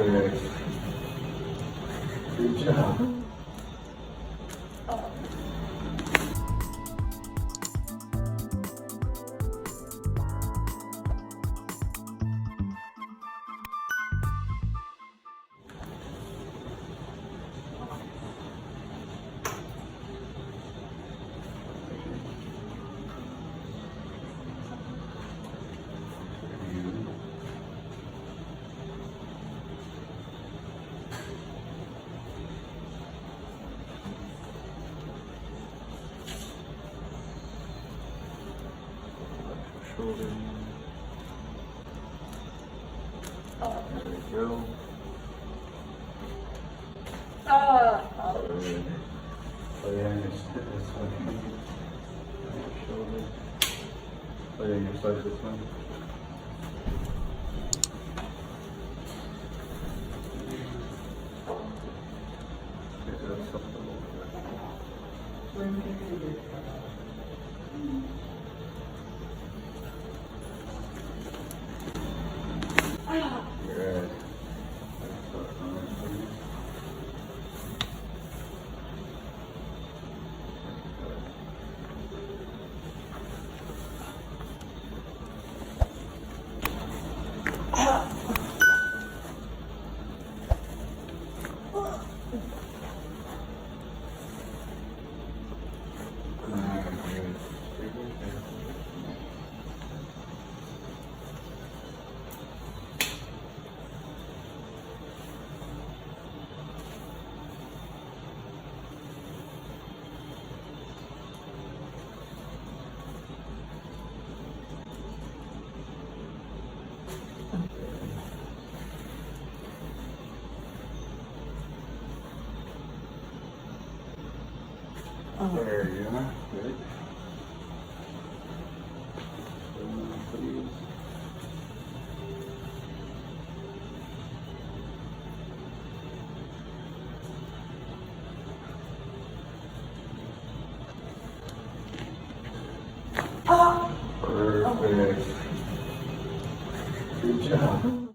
Perfect. Good job. Shoulder. There we go. Good. Oh yeah, and your this one. Your shoulder. Oh yeah, your side this one. Okay, that's up a little bit. Good. There you are. Good. Please. Perfect. Good job.